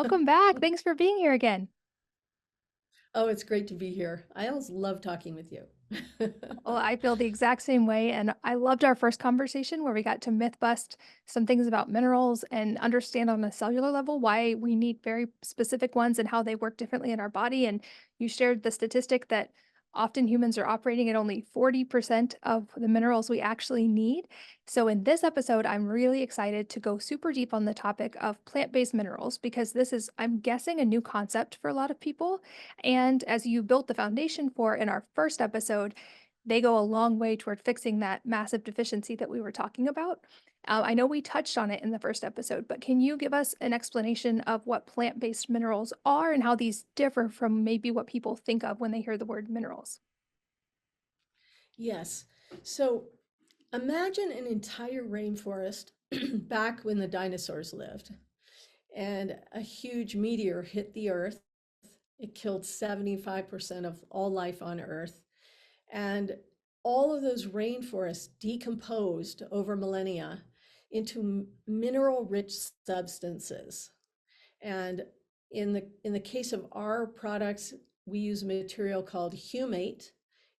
welcome back. Thanks for being here again. Oh, it's great to be here. I always love talking with you. Well, I feel the exact same way. And I loved our first conversation where we got to myth bust some things about minerals and understand on a cellular level why we need very specific ones and how they work differently in our body. And you shared the statistic that often humans are operating at only 40% of the minerals we actually need. So, in this episode, I'm really excited to go super deep on the topic of plant based minerals because this is, I'm guessing, a new concept for a lot of people. And as you built the foundation for in our first episode, they go a long way toward fixing that massive deficiency that we were talking about. I know we touched on it in the first episode, but can you give us an explanation of what plant based minerals are and how these differ from maybe what people think of when they hear the word minerals? Yes. So imagine an entire rainforest back when the dinosaurs lived, and a huge meteor hit the Earth. It killed 75% of all life on Earth. And all of those rainforests decomposed over millennia into mineral rich substances. And in the case of our products, we use a material called humate.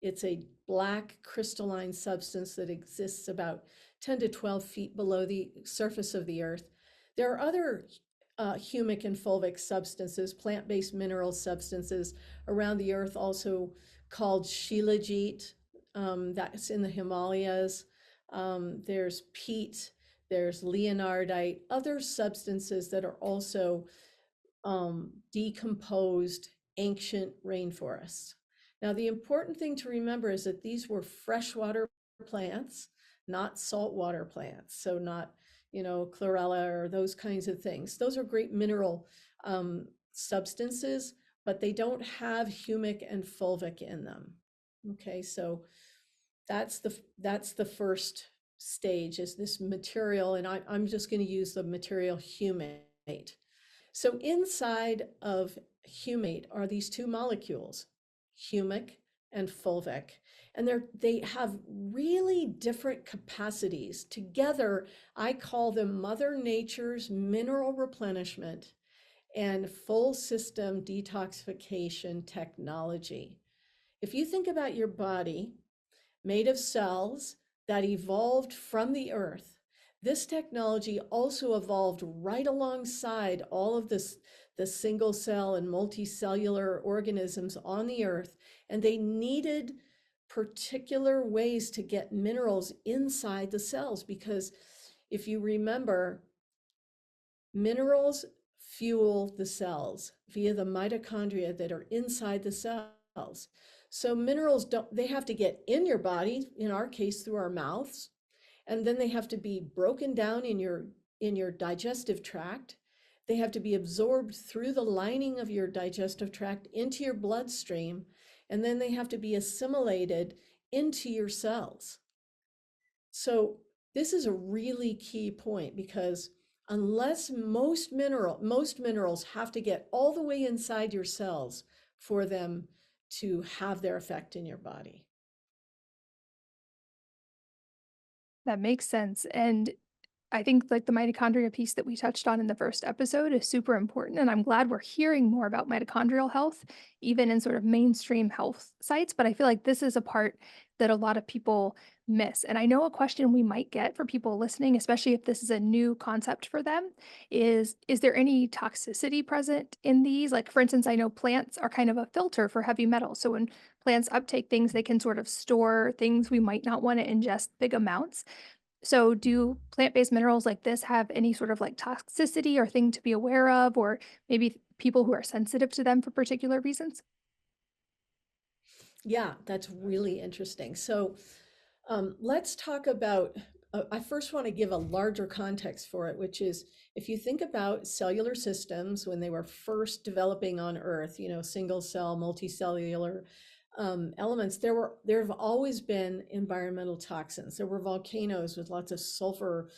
It's a black crystalline substance that exists about 10 to 12 feet below the surface of the earth. There are other humic and fulvic substances, plant-based mineral substances around the earth, also called shilajit. That's in the Himalayas. There's peat, there's leonardite, other substances that are also decomposed ancient rainforests. Now, the important thing to remember is that these were freshwater plants, not saltwater plants. So not, chlorella or those kinds of things. Those are great mineral substances, but they don't have humic and fulvic in them. Okay, so that's the first stage is this material, and I'm just going to use the material humate. So inside of humate are these two molecules, humic and fulvic, and they have really different capacities. Together, I call them Mother Nature's mineral replenishment and full system detoxification technology. If you think about your body, made of cells that evolved from the earth. This technology also evolved right alongside all of the single cell and multicellular organisms on the earth, and they needed particular ways to get minerals inside the cells because if you remember, minerals fuel the cells via the mitochondria that are inside the cells. So minerals don't, they have to get in your body, in our case through our mouths, and then they have to be broken down in your digestive tract. They have to be absorbed through the lining of your digestive tract into your bloodstream, and then they have to be assimilated into your cells. So this is a really key point because unless most minerals have to get all the way inside your cells for them to have their effect in your body. That makes sense. And I think like the mitochondria piece that we touched on in the first episode is super important. And I'm glad we're hearing more about mitochondrial health, even in sort of mainstream health sites. But I feel like this is a part that a lot of people miss. And I know a question we might get for people listening, especially if this is a new concept for them, is there any toxicity present in these? Like, for instance, I know plants are kind of a filter for heavy metals. So when plants uptake things, they can sort of store things we might not want to ingest big amounts. So, do plant-based minerals like this have any sort of like toxicity or thing to be aware of, or maybe people who are sensitive to them for particular reasons? Yeah, that's really interesting. So let's talk about. I first want to give a larger context for it, which is if you think about cellular systems when they were first developing on Earth, single cell, multicellular elements, there have always been environmental toxins. There were volcanoes with lots of sulfur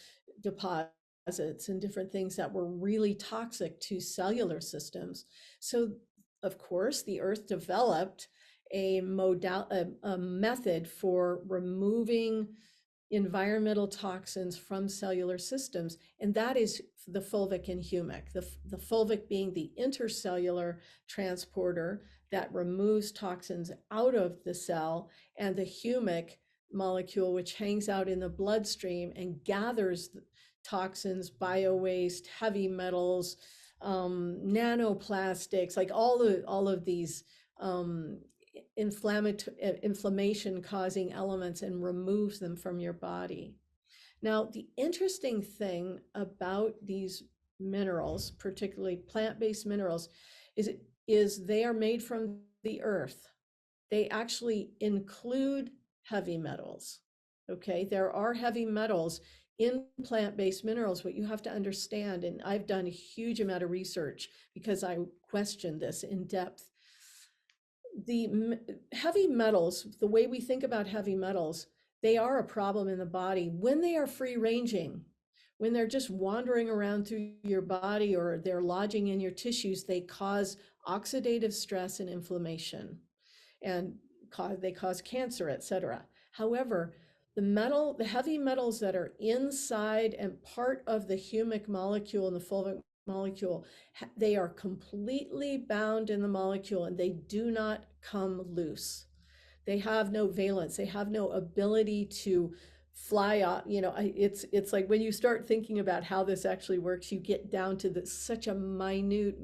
deposits and different things that were really toxic to cellular systems. So, of course, the Earth developed a method for removing environmental toxins from cellular systems, and that is the fulvic and humic. The fulvic being the intercellular transporter that removes toxins out of the cell, and the humic molecule, which hangs out in the bloodstream and gathers toxins, bio waste, heavy metals, nanoplastics, like all of these inflammation causing elements, and removes them from your body. Now, the interesting thing about these minerals, particularly plant-based minerals, is they are made from the earth. They actually include heavy metals. Okay, there are heavy metals in plant-based minerals. What you have to understand, and I've done a huge amount of research because I questioned this in depth, the heavy metals, the way we think about heavy metals, they are a problem in the body when they are free ranging. When they're just wandering around through your body or they're lodging in your tissues, they cause oxidative stress and inflammation, and they cause cancer, etc. However, the heavy metals that are inside and part of the humic molecule and the fulvic molecule, they are completely bound in the molecule and they do not come loose. They have no valence. They have no ability to fly off. It's like when you start thinking about how this actually works, you get down to such a minute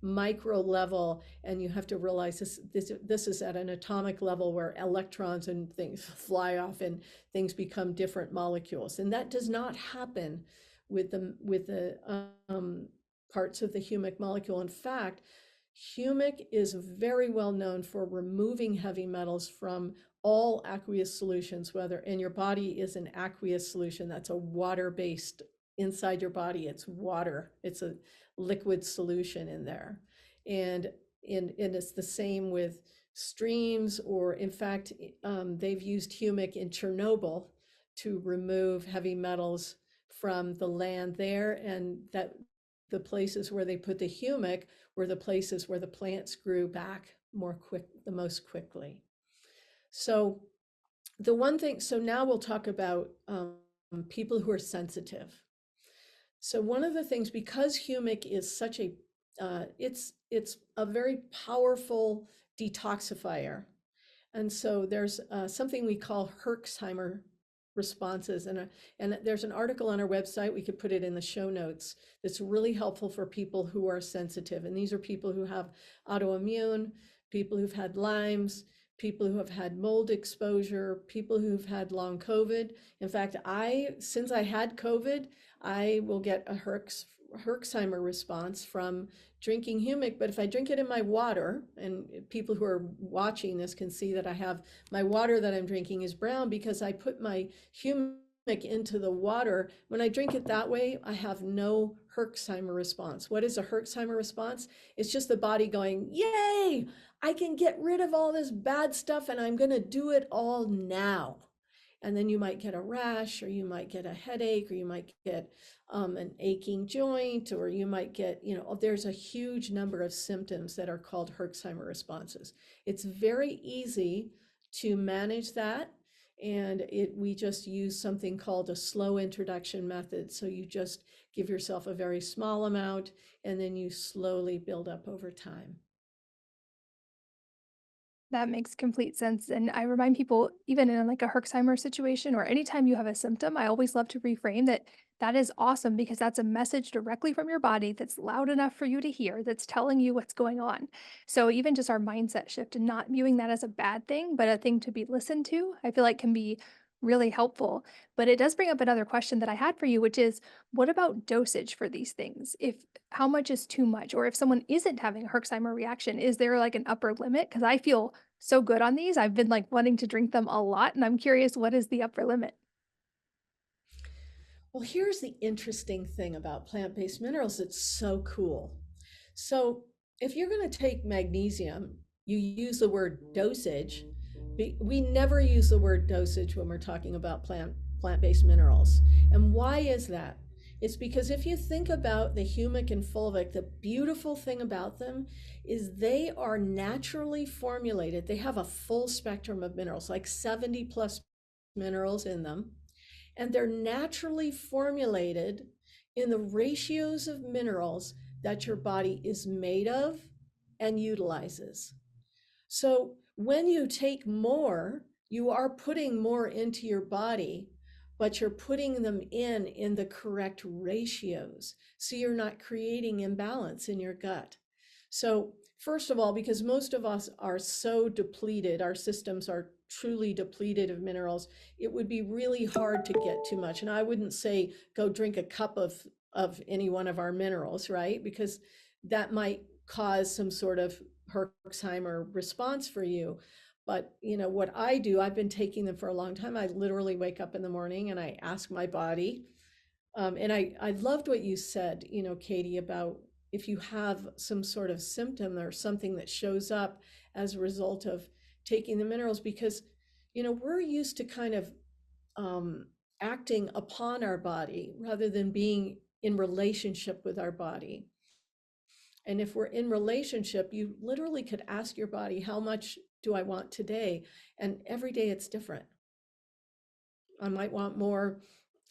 micro level, and you have to realize this is at an atomic level where electrons and things fly off and things become different molecules. And that does not happen with the parts of the humic molecule. In fact, humic is very well known for removing heavy metals from all aqueous solutions, whether in your body is an aqueous solution, that's a water-based, inside your body, it's water, it's a liquid solution in there. And it's the same with streams, or in fact, they've used humic in Chernobyl to remove heavy metals from the land there, and that the places where they put the humic were the places where the plants grew back the most quickly. So now we'll talk about people who are sensitive. So one of the things, because humic is such it's a very powerful detoxifier. And so there's something we call Herxheimer responses. And there's an article on our website, we could put it in the show notes, that's really helpful for people who are sensitive. And these are people who have autoimmune, people who've had Lyme's, people who have had mold exposure, people who've had long COVID. In fact, since I had COVID, I will get a Herxheimer response from drinking humic, but if I drink it in my water, and people who are watching this can see that I have my water that I'm drinking is brown because I put my humic into the water. When I drink it that way, I have no Herxheimer response. What is a Herxheimer response? It's just the body going, yay, I can get rid of all this bad stuff and I'm going to do it all now. And then you might get a rash, or you might get a headache, or you might get an aching joint, or you might get, there's a huge number of symptoms that are called Herxheimer responses. It's very easy to manage that. And we just use something called a slow introduction method. So you just give yourself a very small amount, and then you slowly build up over time. That makes complete sense. And I remind people, even in like a Herxheimer situation or anytime you have a symptom, I always love to reframe that that is awesome because that's a message directly from your body that's loud enough for you to hear, that's telling you what's going on. So even just our mindset shift and not viewing that as a bad thing, but a thing to be listened to, I feel like can be really helpful. But it does bring up another question that I had for you, which is what about dosage for these things? If how much is too much? Or if someone isn't having a Herxheimer reaction, is there like an upper limit? Because I feel so good on these. I've been like wanting to drink them a lot, and I'm curious what is the upper limit? Well, here's the interesting thing about plant-based minerals that's so cool. So if you're going to take magnesium, you use the word dosage. We never use the word dosage when we're talking about plant-based minerals. And why is that? It's because if you think about the humic and fulvic, the beautiful thing about them is they are naturally formulated. They have a full spectrum of minerals, like 70 plus minerals in them. and they're naturally formulated in the ratios of minerals that your body is made of and utilizes. So when you take more, you are putting more into your body, but you're putting them in the correct ratios. So you're not creating imbalance in your gut. So first of all, because most of us are so depleted, our systems are truly depleted of minerals, it would be really hard to get too much. And I wouldn't say go drink a cup of any one of our minerals, right? Because that might cause some sort of Herxheimer response for you. But you know what I do, I've been taking them for a long time. I literally wake up in the morning and I ask my body. And I loved what you said, you know, Katie, about if you have some sort of symptom or something that shows up as a result of taking the minerals, because, you know, we're used to kind of um, acting upon our body rather than being in relationship with our body. And if we're in relationship, you literally could ask your body, how much do I want today? And every day it's different. I might want more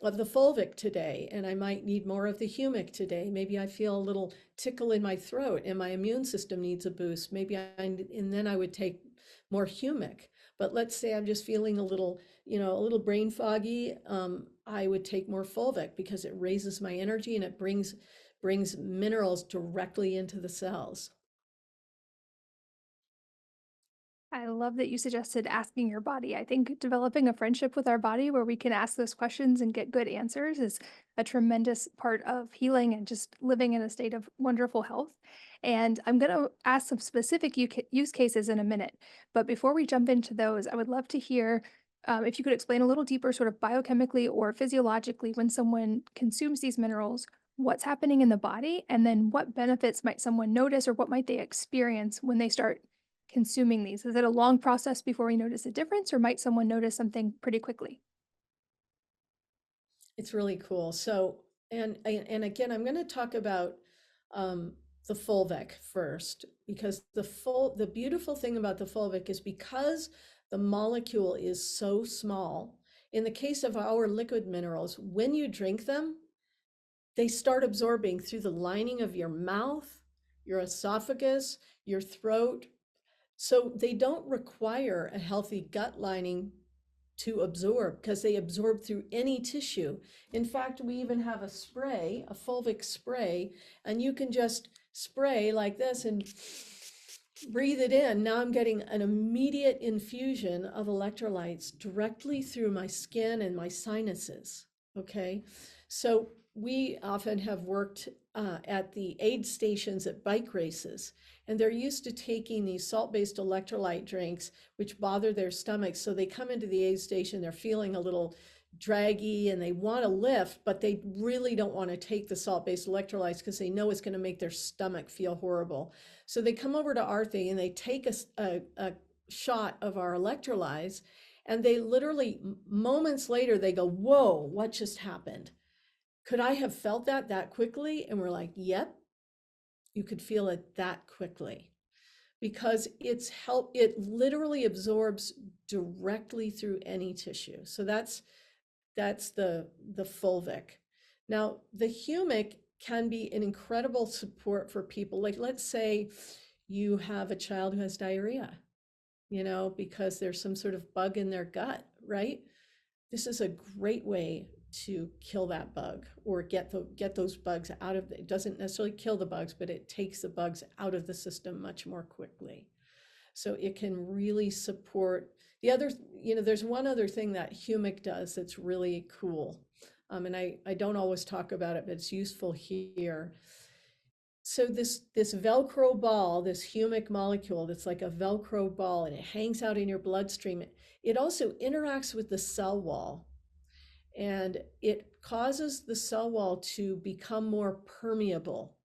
of the fulvic today, and I might need more of the humic today. Maybe I feel a little tickle in my throat and my immune system needs a boost. And then I would take more humic. But let's say I'm just feeling a little, you know, a little brain foggy. I would take more fulvic because it raises my energy and it brings minerals directly into the cells. I love that you suggested asking your body. I think developing a friendship with our body where we can ask those questions and get good answers is a tremendous part of healing and just living in a state of wonderful health. And I'm going to ask some specific use cases in a minute. But before we jump into those, I would love to hear if you could explain a little deeper, sort of biochemically or physiologically, when someone consumes these minerals, what's happening in the body, and then what benefits might someone notice or what might they experience when they start consuming these? Is it a long process before we notice a difference, or might someone notice something pretty quickly? It's really cool. So, and again, I'm going to talk about um, the fulvic first, because the beautiful thing about the fulvic is because the molecule is so small. In the case of our liquid minerals, when you drink them, they start absorbing through the lining of your mouth, your esophagus, your throat. So they don't require a healthy gut lining to absorb because they absorb through any tissue. In fact, we even have a spray, a fulvic spray, and you can just spray like this and breathe it in. Now I'm getting an immediate infusion of electrolytes directly through my skin and my sinuses. Okay. So we often have worked at the aid stations at bike races, and they're used to taking these salt-based electrolyte drinks, which bother their stomachs. So they come into the aid station, they're feeling a little draggy and they want to lift, but they really don't want to take the salt-based electrolytes because they know it's going to make their stomach feel horrible. So they come over to our thing and they take a shot of our electrolytes, and they literally moments later they go, whoa, what just happened? Could I have felt that quickly? And we're like, yep, you could feel it that quickly because it literally absorbs directly through any tissue. So that's the fulvic. Now, the humic can be an incredible support for people. Like, let's say you have a child who has diarrhea, you know, because there's some sort of bug in their gut, right? This is a great way to kill that bug or get those bugs out of it. Doesn't necessarily kill the bugs, but it takes the bugs out of the system much more quickly. So it can really support the other, you know, there's one other thing that humic does that's really cool. And I don't always talk about it, but it's useful here. So this Velcro ball, this humic molecule that's like a Velcro ball and it hangs out in your bloodstream, it also interacts with the cell wall and it causes the cell wall to become more permeable.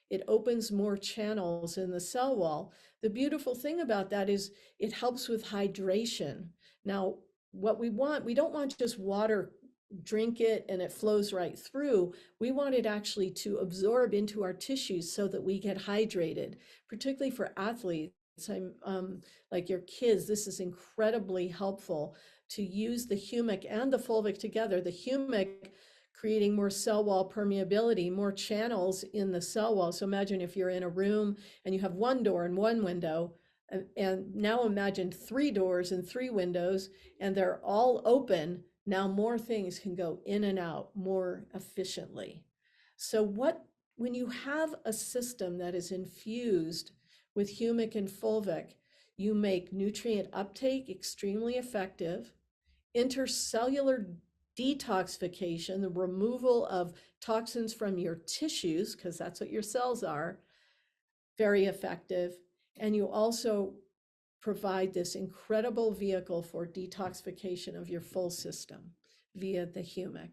It opens more channels in the cell wall. The beautiful thing about that is it helps with hydration. Now, what we don't want just water, drink it and it flows right through. We want it actually to absorb into our tissues so that we get hydrated, particularly for athletes. I'm like your kids, this is incredibly helpful to use the humic and the fulvic together. The humic creating more cell wall permeability, more channels in the cell wall. So imagine if you're in a room and you have one door and one window, and now imagine three doors and three windows, and they're all open. Now more things can go in and out more efficiently. So when you have a system that is infused with humic and fulvic, you make nutrient uptake extremely effective, intercellular detoxification, the removal of toxins from your tissues, because that's what your cells are, very effective. And you also provide this incredible vehicle for detoxification of your full system via the humic.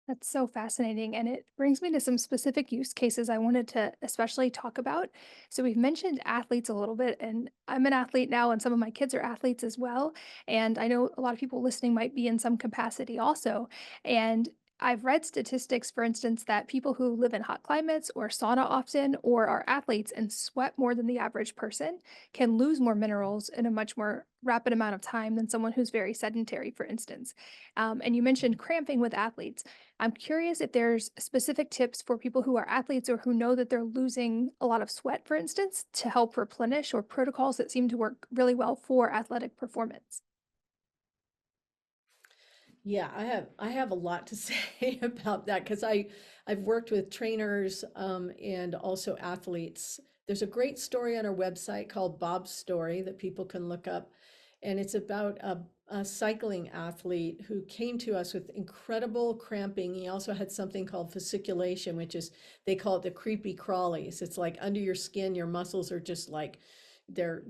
That's so fascinating. And it brings me to some specific use cases I wanted to especially talk about. So, we've mentioned athletes a little bit, and I'm an athlete now, and some of my kids are athletes as well. And I know a lot of people listening might be in some capacity also. And I've read statistics, for instance, that people who live in hot climates or sauna often or are athletes and sweat more than the average person can lose more minerals in a much more rapid amount of time than someone who's very sedentary, for instance. And you mentioned cramping with athletes. I'm curious if there's specific tips for people who are athletes or who know that they're losing a lot of sweat, for instance, to help replenish or protocols that seem to work really well for athletic performance. Yeah, I have a lot to say about that because I've worked with trainers and also athletes. There's a great story on our website called Bob's Story that people can look up, and it's about a cycling athlete who came to us with incredible cramping. He also had something called fasciculation, which is they call it the creepy crawlies. It's like under your skin, your muscles are just like they're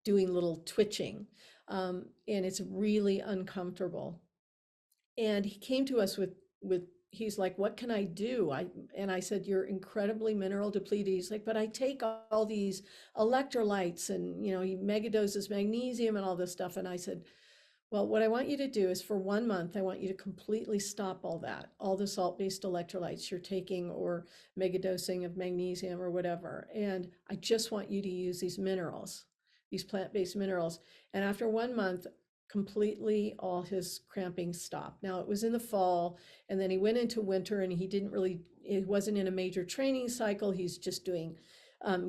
doing little twitching, and it's really uncomfortable. And he came to us with he's like, what can I do? I said, you're incredibly mineral depleted. He's like, but I take all these electrolytes and he megadoses magnesium and all this stuff. And I said, well, what I want you to do is for 1 month, I want you to completely stop all that, all the salt-based electrolytes you're taking or megadosing of magnesium or whatever. And I just want you to use these minerals, these plant-based minerals. And after 1 month, completely all his cramping stopped. Now it was in the fall, and then he went into winter and he wasn't in a major training cycle. He's just doing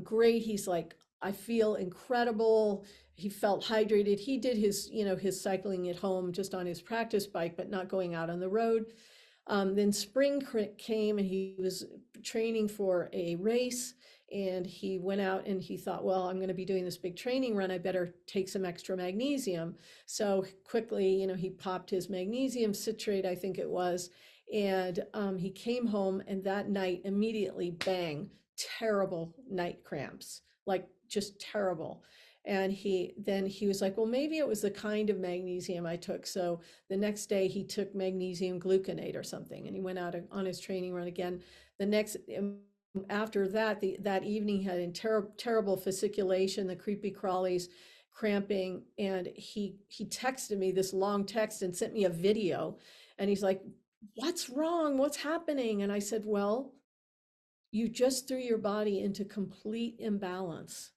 great. He's like, I feel incredible. He felt hydrated. He did his cycling at home just on his practice bike, but not going out on the road. Then spring came and he was training for a race, and he went out and he thought, well, I'm going to be doing this big training run. I better take some extra magnesium. So quickly, he popped his magnesium citrate, I think it was, and he came home, and that night immediately, bang, terrible night cramps, like just terrible. And he was like, well, maybe it was the kind of magnesium I took. So the next day he took magnesium gluconate or something, and he went out on his training run again. The next after that, that evening he had terrible fasciculation, the creepy crawlies, cramping, and he texted me this long text and sent me a video, and he's like, "What's wrong? What's happening?" And I said, "Well, you just threw your body into complete imbalance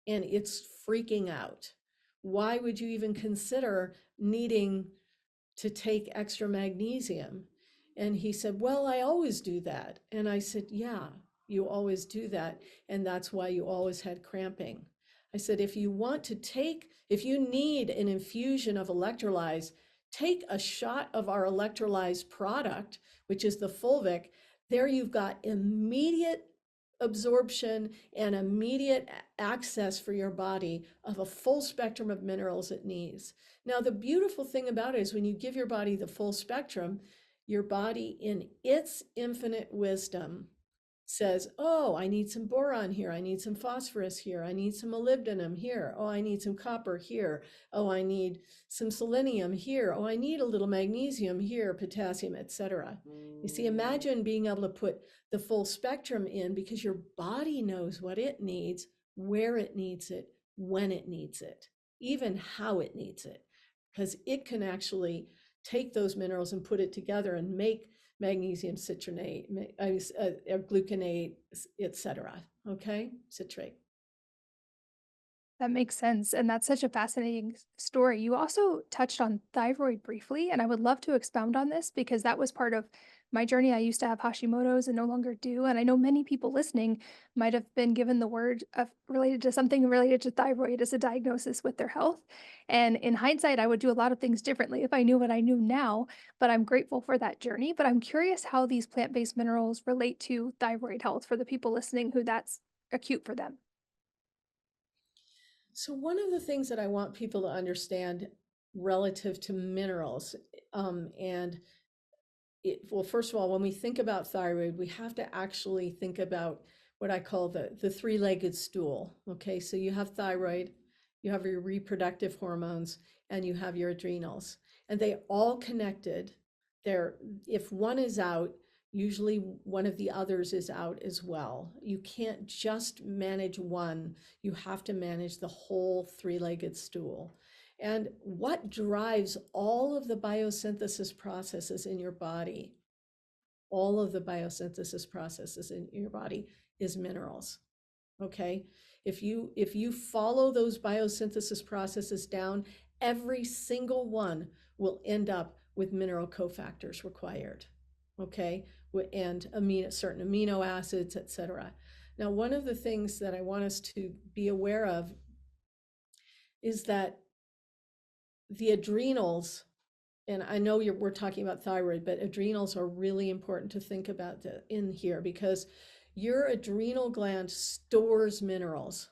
and it's freaking out. Why would you even consider needing to take extra magnesium?" And he said, well, I always do that. And I said, yeah, you always do that. And that's why you always had cramping. I said, if you need an infusion of electrolytes, take a shot of our electrolyzed product, which is the fulvic. There you've got immediate absorption and immediate access for your body of a full spectrum of minerals it needs. Now, the beautiful thing about it is when you give your body the full spectrum, your body, in its infinite wisdom, says, oh, I need some boron here. I need some phosphorus here. I need some molybdenum here. Oh, I need some copper here. Oh, I need some selenium here. Oh, I need a little magnesium here, potassium, etc. You see, imagine being able to put the full spectrum in because your body knows what it needs, where it needs it, when it needs it, even how it needs it, because it can actually take those minerals and put it together and make magnesium citronate, gluconate, etc. Okay, citrate. That makes sense, and that's such a fascinating story. You also touched on thyroid briefly, and I would love to expound on this because that was part of my journey. I used to have Hashimoto's and no longer do, and I know many people listening might have been given the word of related to something related to thyroid as a diagnosis with their health. And in hindsight, I would do a lot of things differently if I knew what I knew now, but I'm grateful for that journey. But I'm curious how these plant-based minerals relate to thyroid health for the people listening who that's acute for them. So one of the things that I want people to understand relative to minerals, and well, first of all, when we think about thyroid, we have to actually think about what I call the three-legged stool. Okay, so you have thyroid, you have your reproductive hormones, and you have your adrenals, and they all connected. They're If one is out, usually one of the others is out as well. You can't just manage one, you have to manage the whole three-legged stool. And what drives all of the biosynthesis processes in your body, all of the biosynthesis processes in your body is minerals. Okay? If you follow those biosynthesis processes down, every single one will end up with mineral cofactors required. Okay? And certain amino acids, etc. Now, one of the things that I want us to be aware of is that the adrenals, and I know we're talking about thyroid, but adrenals are really important to think about in here because your adrenal gland stores minerals.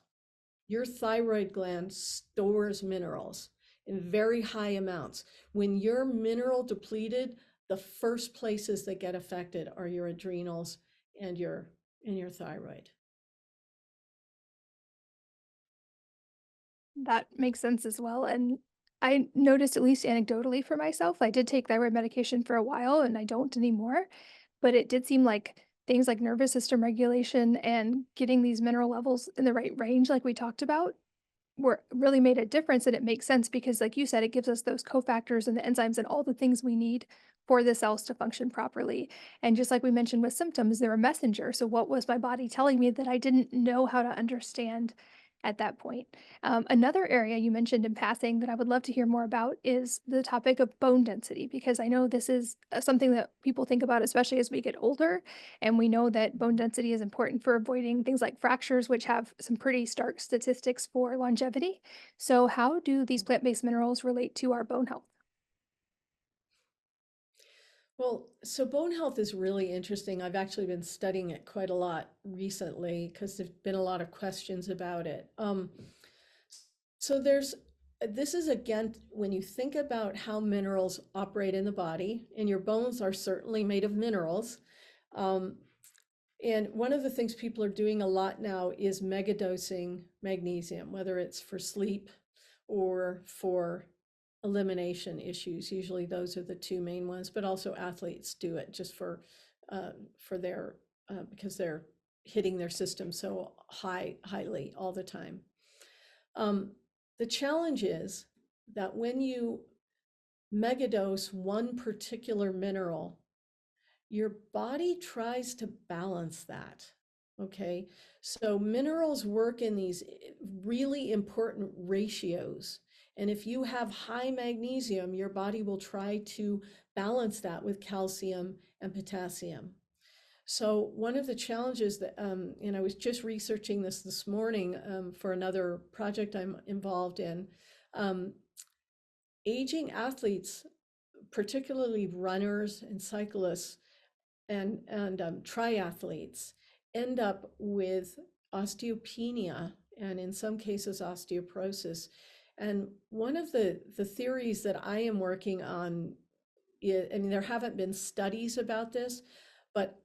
Your thyroid gland stores minerals in very high amounts. When you're mineral depleted, the first places that get affected are your adrenals and your thyroid. That makes sense as well, and I noticed, at least anecdotally for myself, I did take thyroid medication for a while, and I don't anymore, but it did seem like things like nervous system regulation and getting these mineral levels in the right range, like we talked about, were really made a difference, and it makes sense because, like you said, it gives us those cofactors and the enzymes and all the things we need for the cells to function properly. And just like we mentioned with symptoms, they're a messenger. So, what was my body telling me that I didn't know how to understand at that point? Another area you mentioned in passing that I would love to hear more about is the topic of bone density, because I know this is something that people think about, especially as we get older. And we know that bone density is important for avoiding things like fractures, which have some pretty stark statistics for longevity. So, how do these plant based minerals relate to our bone health? Well, so bone health is really interesting. I've actually been studying it quite a lot recently because there's been a lot of questions about it. So this is again, when you think about how minerals operate in the body, and your bones are certainly made of minerals. Um, and one of the things people are doing a lot now is megadosing magnesium, whether it's for sleep or for elimination issues. Usually those are the two main ones, but also athletes do it just for their because they're hitting their system so highly all the time. Um, the challenge is that when you megadose one particular mineral, your body tries to balance that. Okay, so minerals work in these really important ratios. And if you have high magnesium, your body will try to balance that with calcium and potassium. So one of the challenges that, and I was just researching this morning for another project I'm involved in, um, aging athletes, particularly runners and cyclists and triathletes, end up with osteopenia and in some cases osteoporosis. And one of the theories that I am working on, I mean, there haven't been studies about this, but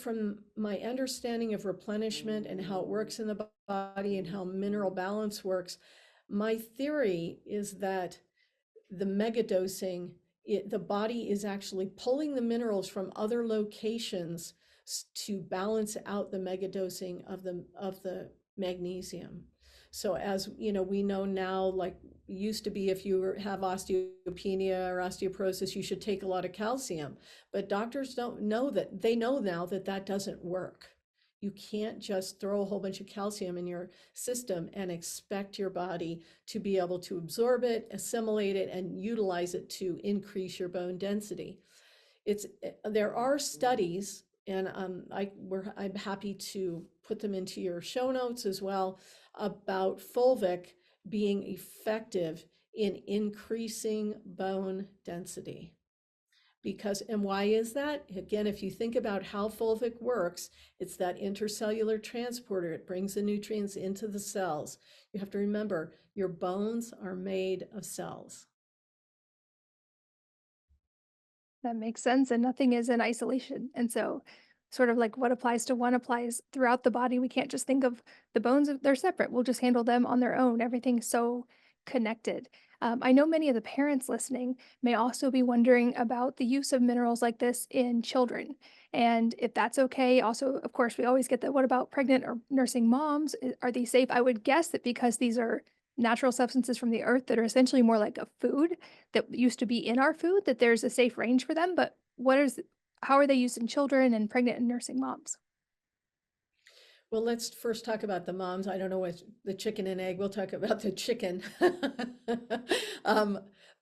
from my understanding of replenishment and how it works in the body and how mineral balance works, my theory is that the megadosing, the body is actually pulling the minerals from other locations to balance out the megadosing of the magnesium. So as you know, we know now, like used to be, if you have osteopenia or osteoporosis, you should take a lot of calcium. But doctors don't know that. They know now that that doesn't work. You can't just throw a whole bunch of calcium in your system and expect your body to be able to absorb it, assimilate it, and utilize it to increase your bone density. There are studies, and I'm happy to put them into your show notes as well, about fulvic being effective in increasing bone density. Because, and why is that? Again, if you think about how fulvic works, it's that intercellular transporter. It brings the nutrients into the cells. You have to remember, your bones are made of cells. That makes sense, and nothing is in isolation. And so, sort of like what applies to one applies throughout the body. We can't just think of the bones, they're separate. We'll just handle them on their own. Everything's so connected. I know many of the parents listening may also be wondering about the use of minerals like this in children. And if that's okay. Also, of course, we always get that. What about pregnant or nursing moms? Are these safe? I would guess that because these are natural substances from the earth that are essentially more like a food, that used to be in our food, that there's a safe range for them, but how are they used in children and pregnant and nursing moms? Well, let's first talk about the moms. I don't know what the chicken and egg. We'll talk about the chicken. um,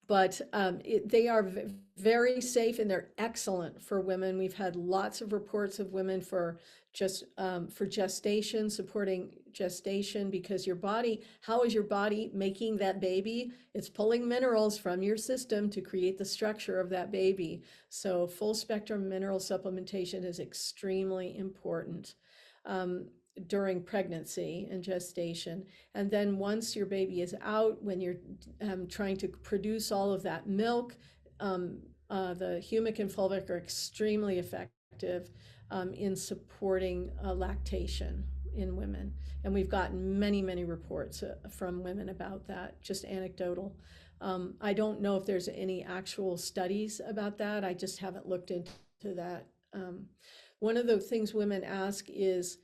they are very safe and they're excellent for women. We've had lots of reports of women for gestation, supporting gestation, because your body, how is your body making that baby? It's pulling minerals from your system to create the structure of that baby. So full spectrum mineral supplementation is extremely important. Um, during pregnancy and gestation. And then once your baby is out, when you're trying to produce all of that milk, um, the humic and fulvic are extremely effective in supporting lactation in women. And we've gotten many, many reports from women about that, just anecdotal. I don't know if there's any actual studies about that. I just haven't looked into that. One of the things women ask is,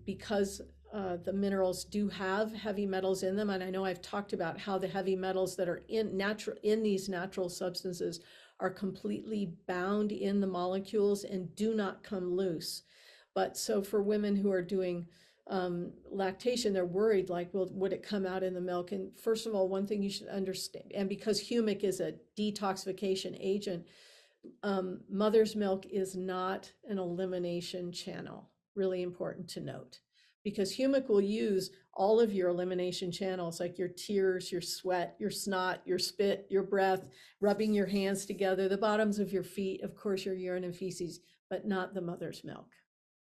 because the minerals do have heavy metals in them, and I know I've talked about how the heavy metals that are in these natural substances are completely bound in the molecules and do not come loose. But so for women who are doing lactation, they're worried, like, well, would it come out in the milk? And first of all, one thing you should understand, and because humic is a detoxification agent, mother's milk is not an elimination channel. Really important to note, because humic will use all of your elimination channels, like your tears, your sweat, your snot, your spit, your breath, rubbing your hands together, the bottoms of your feet, of course, your urine and feces, but not the mother's milk.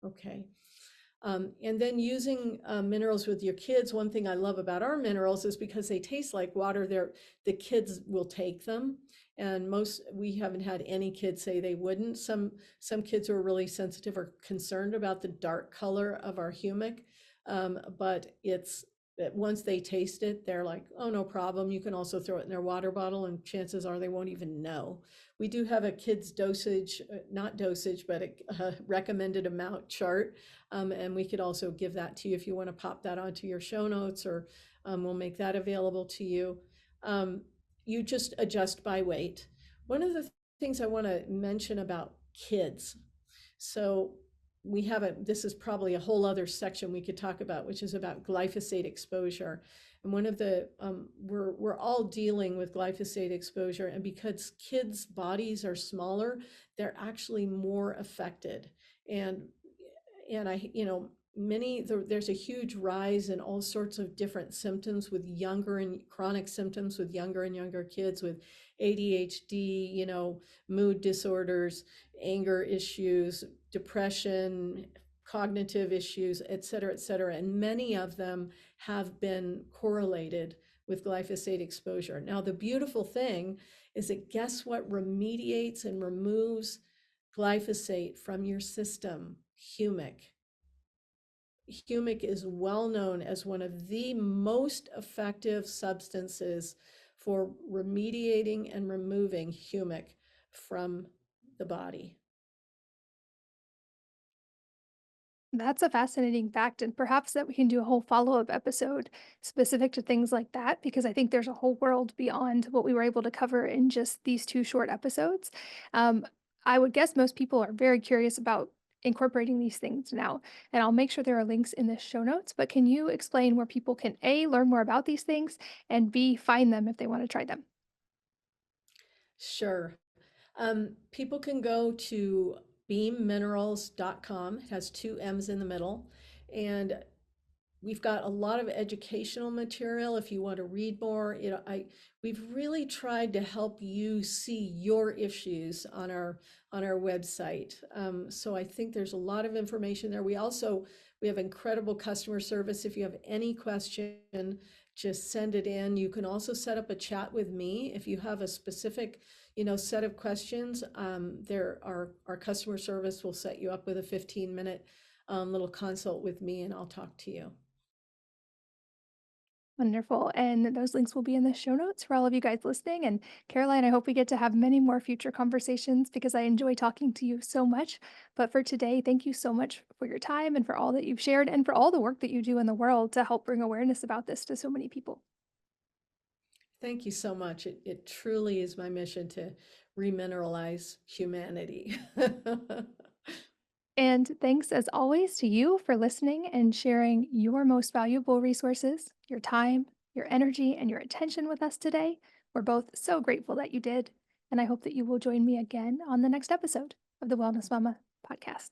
Okay. And then using minerals with your kids. One thing I love about our minerals is because they taste like water, the kids will take them. And we haven't had any kids say they wouldn't. Some kids are really sensitive or concerned about the dark color of our humic. But it's that once they taste it, they're like, oh, no problem. You can also throw it in their water bottle, and chances are they won't even know. We do have a kid's dosage, not dosage, but a recommended amount chart. And we could also give that to you if you want to pop that onto your show notes, or we'll make that available to you. Um, you just adjust by weight. One of the things I want to mention about kids. So this is probably a whole other section we could talk about, which is about glyphosate exposure. And we're all dealing with glyphosate exposure, and because kids' bodies are smaller, they're actually more affected. And there's a huge rise in all sorts of different symptoms with younger and chronic symptoms with younger and younger kids, with ADHD, mood disorders, anger issues, depression, cognitive issues, et cetera, et cetera. And many of them have been correlated with glyphosate exposure. Now, the beautiful thing is that, guess what remediates and removes glyphosate from your system? Humic. Humic is well known as one of the most effective substances for remediating and removing humic from the body. That's a fascinating fact, and perhaps that we can do a whole follow-up episode specific to things like that, because I think there's a whole world beyond what we were able to cover in just these two short episodes. Um, I would guess most people are very curious about incorporating these things now. And I'll make sure there are links in the show notes. But can you explain where people can A, learn more about these things, and B, find them if they want to try them? Sure. People can go to beamminerals.com. It has two M's in the middle. And we've got a lot of educational material if you want to read more. We've really tried to help you see your issues on our website. So I think there's a lot of information there. We have incredible customer service. If you have any question, just send it in. You can also set up a chat with me if you have a specific, set of questions. Our customer service will set you up with a 15-minute little consult with me, and I'll talk to you. Wonderful. And those links will be in the show notes for all of you guys listening. And Caroline, I hope we get to have many more future conversations because I enjoy talking to you so much. But for today, thank you so much for your time and for all that you've shared and for all the work that you do in the world to help bring awareness about this to so many people. Thank you so much. It truly is my mission to remineralize humanity. And thanks as always to you for listening and sharing your most valuable resources, your time, your energy, and your attention with us today. We're both so grateful that you did. And I hope that you will join me again on the next episode of the Wellness Mama podcast.